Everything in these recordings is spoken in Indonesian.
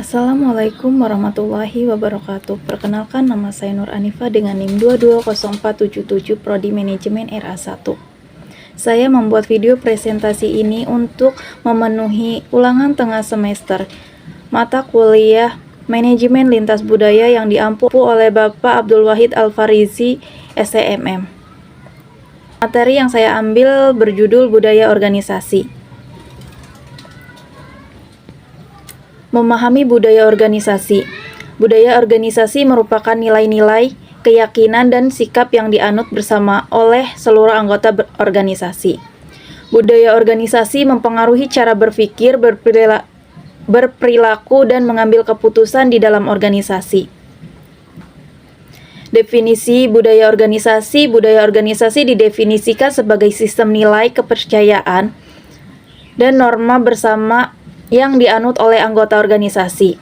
Assalamualaikum warahmatullahi wabarakatuh. Perkenalkan, nama saya Nur Anifa dengan NIM 220477 Prodi Manajemen RA1. Saya membuat video presentasi ini untuk memenuhi ulangan tengah semester mata kuliah Manajemen Lintas Budaya yang diampu oleh Bapak Abdul Wahid Al-Farizi, STMM. Materi yang saya ambil berjudul Budaya Organisasi. Memahami budaya organisasi. Budaya organisasi merupakan nilai-nilai, keyakinan, dan sikap yang dianut bersama oleh seluruh anggota organisasi. Budaya organisasi mempengaruhi cara berpikir, berperilaku, dan mengambil keputusan di dalam organisasi. Definisi budaya organisasi. Budaya organisasi didefinisikan sebagai sistem nilai, kepercayaan, dan norma bersama yang dianut oleh anggota organisasi.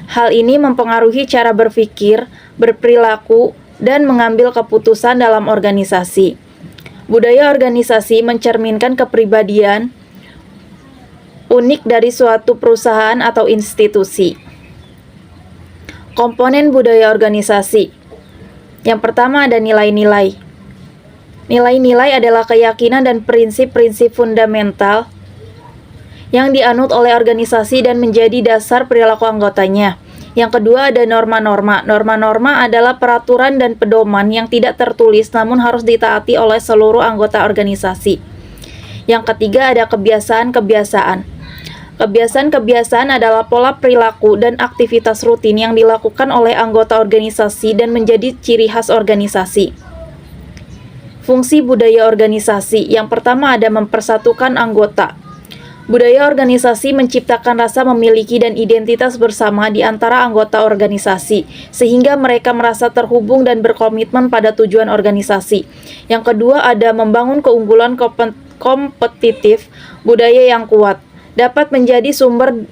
Hal ini mempengaruhi cara berpikir, berperilaku, dan mengambil keputusan dalam organisasi. Budaya organisasi mencerminkan kepribadian unik dari suatu perusahaan atau institusi. Komponen budaya organisasi. Yang pertama ada nilai-nilai. Nilai-nilai adalah keyakinan dan prinsip-prinsip fundamental yang dianut oleh organisasi dan menjadi dasar perilaku anggotanya. Yang kedua ada norma-norma. Norma-norma adalah peraturan dan pedoman yang tidak tertulis namun harus ditaati oleh seluruh anggota organisasi. Yang ketiga ada kebiasaan-kebiasaan. Kebiasaan-kebiasaan adalah pola perilaku dan aktivitas rutin yang dilakukan oleh anggota organisasi dan menjadi ciri khas organisasi. Fungsi budaya organisasi. Yang pertama ada mempersatukan anggota. Budaya organisasi menciptakan rasa memiliki dan identitas bersama di antara anggota organisasi, sehingga mereka merasa terhubung dan berkomitmen pada tujuan organisasi. Yang kedua ada membangun keunggulan kompetitif. Budaya yang kuat dapat menjadi sumber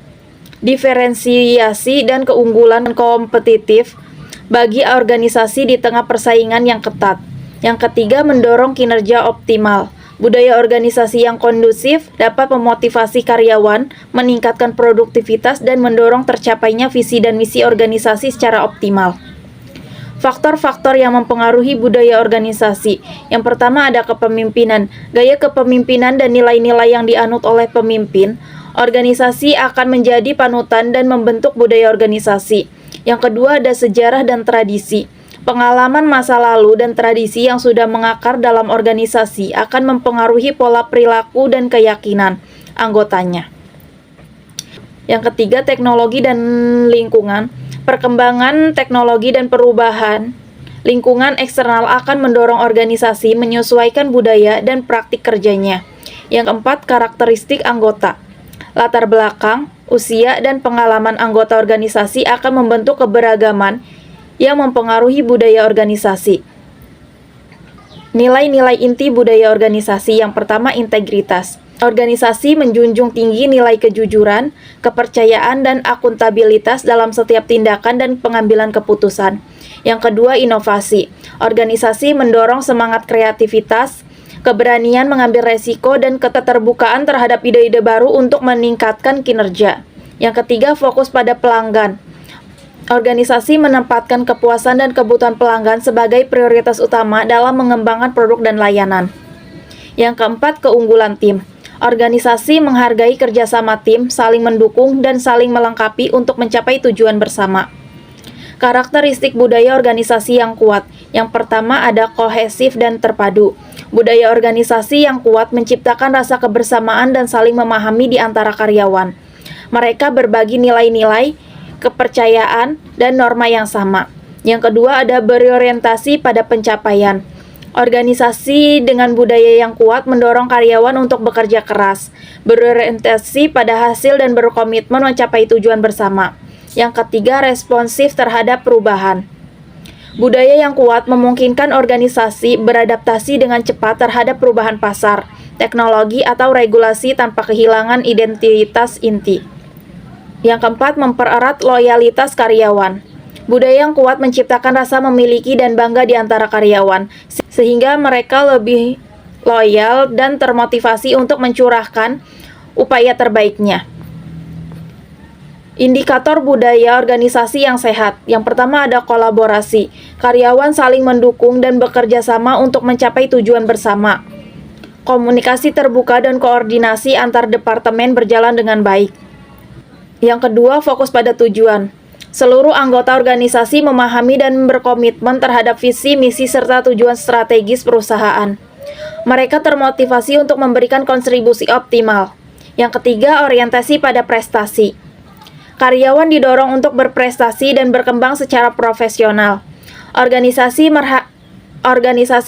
diferensiasi dan keunggulan kompetitif bagi organisasi di tengah persaingan yang ketat. Yang ketiga mendorong kinerja optimal. Budaya organisasi yang kondusif dapat memotivasi karyawan, meningkatkan produktivitas, dan mendorong tercapainya visi dan misi organisasi secara optimal. Faktor-faktor yang mempengaruhi budaya organisasi. Yang pertama ada kepemimpinan. Gaya kepemimpinan dan nilai-nilai yang dianut oleh pemimpin. Organisasi akan menjadi panutan dan membentuk budaya organisasi. Yang kedua ada sejarah dan tradisi. Pengalaman masa lalu dan tradisi yang sudah mengakar dalam organisasi akan mempengaruhi pola perilaku dan keyakinan anggotanya. Yang ketiga, teknologi dan lingkungan. Perkembangan teknologi dan perubahan lingkungan eksternal akan mendorong organisasi menyesuaikan budaya dan praktik kerjanya. Yang keempat, karakteristik anggota. Latar belakang, usia, dan pengalaman anggota organisasi akan membentuk keberagaman yang mempengaruhi budaya organisasi. Nilai-nilai inti budaya organisasi. Yang pertama, integritas. Organisasi menjunjung tinggi nilai kejujuran, kepercayaan, dan akuntabilitas dalam setiap tindakan dan pengambilan keputusan. Yang kedua, inovasi. Organisasi mendorong semangat kreativitas, keberanian mengambil resiko, dan keterbukaan terhadap ide-ide baru untuk meningkatkan kinerja. Yang ketiga, fokus pada pelanggan. Organisasi menempatkan kepuasan dan kebutuhan pelanggan sebagai prioritas utama dalam mengembangkan produk dan layanan. Yang keempat, keunggulan tim. Organisasi menghargai kerjasama tim, saling mendukung, dan saling melengkapi untuk mencapai tujuan bersama. Karakteristik budaya organisasi yang kuat. Yang pertama ada kohesif dan terpadu. Budaya organisasi yang kuat menciptakan rasa kebersamaan dan saling memahami di antara karyawan. Mereka berbagi nilai-nilai, kepercayaan, dan norma yang sama. Yang kedua ada berorientasi pada pencapaian. Organisasi dengan budaya yang kuat mendorong karyawan untuk bekerja keras, berorientasi pada hasil, dan berkomitmen mencapai tujuan bersama. Yang ketiga, responsif terhadap perubahan. Budaya yang kuat memungkinkan organisasi beradaptasi dengan cepat terhadap perubahan pasar, teknologi, atau regulasi tanpa kehilangan identitas inti. Yang keempat, mempererat loyalitas karyawan. Budaya yang kuat menciptakan rasa memiliki dan bangga di antara karyawan, sehingga mereka lebih loyal dan termotivasi untuk mencurahkan upaya terbaiknya. Indikator budaya organisasi yang sehat. Yang pertama ada kolaborasi. Karyawan saling mendukung dan bekerja sama untuk mencapai tujuan bersama. Komunikasi terbuka dan koordinasi antar departemen berjalan dengan baik. Yang kedua, fokus pada tujuan. Seluruh anggota organisasi memahami dan berkomitmen terhadap visi, misi, serta tujuan strategis perusahaan. Mereka termotivasi untuk memberikan kontribusi optimal. Yang ketiga, orientasi pada prestasi. Karyawan didorong untuk berprestasi dan berkembang secara profesional. Organisasi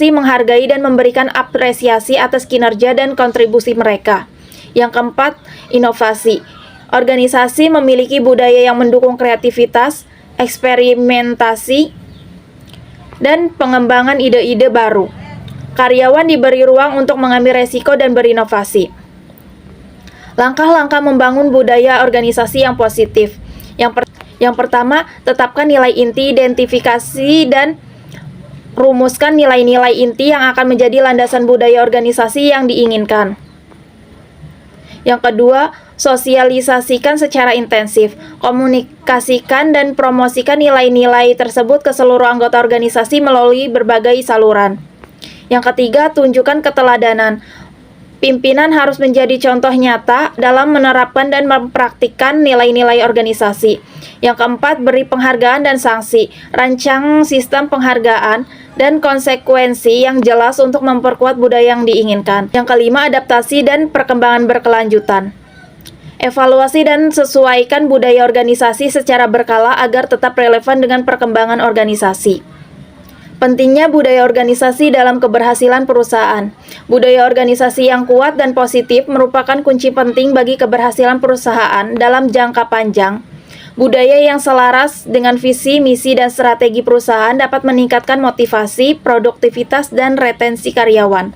menghargai dan memberikan apresiasi atas kinerja dan kontribusi mereka. Yang keempat, inovasi. Organisasi memiliki budaya yang mendukung kreativitas, eksperimentasi, dan pengembangan ide-ide baru. Karyawan diberi ruang untuk mengambil resiko dan berinovasi. Langkah-langkah membangun budaya organisasi yang positif. Yang pertama, tetapkan nilai inti, identifikasi, dan rumuskan nilai-nilai inti yang akan menjadi landasan budaya organisasi yang diinginkan. Yang kedua, sosialisasikan secara intensif. Komunikasikan dan promosikan nilai-nilai tersebut ke seluruh anggota organisasi melalui berbagai saluran. Yang ketiga, tunjukkan keteladanan. Pimpinan harus menjadi contoh nyata dalam menerapkan dan mempraktikkan nilai-nilai organisasi. Yang keempat, beri penghargaan dan sanksi. Rancang sistem penghargaan dan konsekuensi yang jelas untuk memperkuat budaya yang diinginkan. Yang kelima, adaptasi dan perkembangan berkelanjutan. Evaluasi dan sesuaikan budaya organisasi secara berkala agar tetap relevan dengan perkembangan organisasi. Pentingnya budaya organisasi dalam keberhasilan perusahaan. Budaya organisasi yang kuat dan positif merupakan kunci penting bagi keberhasilan perusahaan dalam jangka panjang. Budaya yang selaras dengan visi, misi, dan strategi perusahaan dapat meningkatkan motivasi, produktivitas, dan retensi karyawan.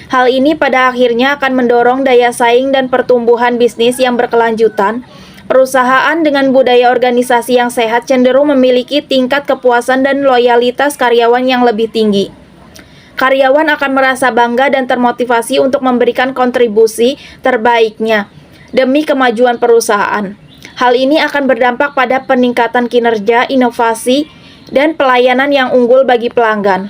Hal ini pada akhirnya akan mendorong daya saing dan pertumbuhan bisnis yang berkelanjutan. Perusahaan dengan budaya organisasi yang sehat cenderung memiliki tingkat kepuasan dan loyalitas karyawan yang lebih tinggi. Karyawan akan merasa bangga dan termotivasi untuk memberikan kontribusi terbaiknya demi kemajuan perusahaan. Hal ini akan berdampak pada peningkatan kinerja, inovasi, dan pelayanan yang unggul bagi pelanggan.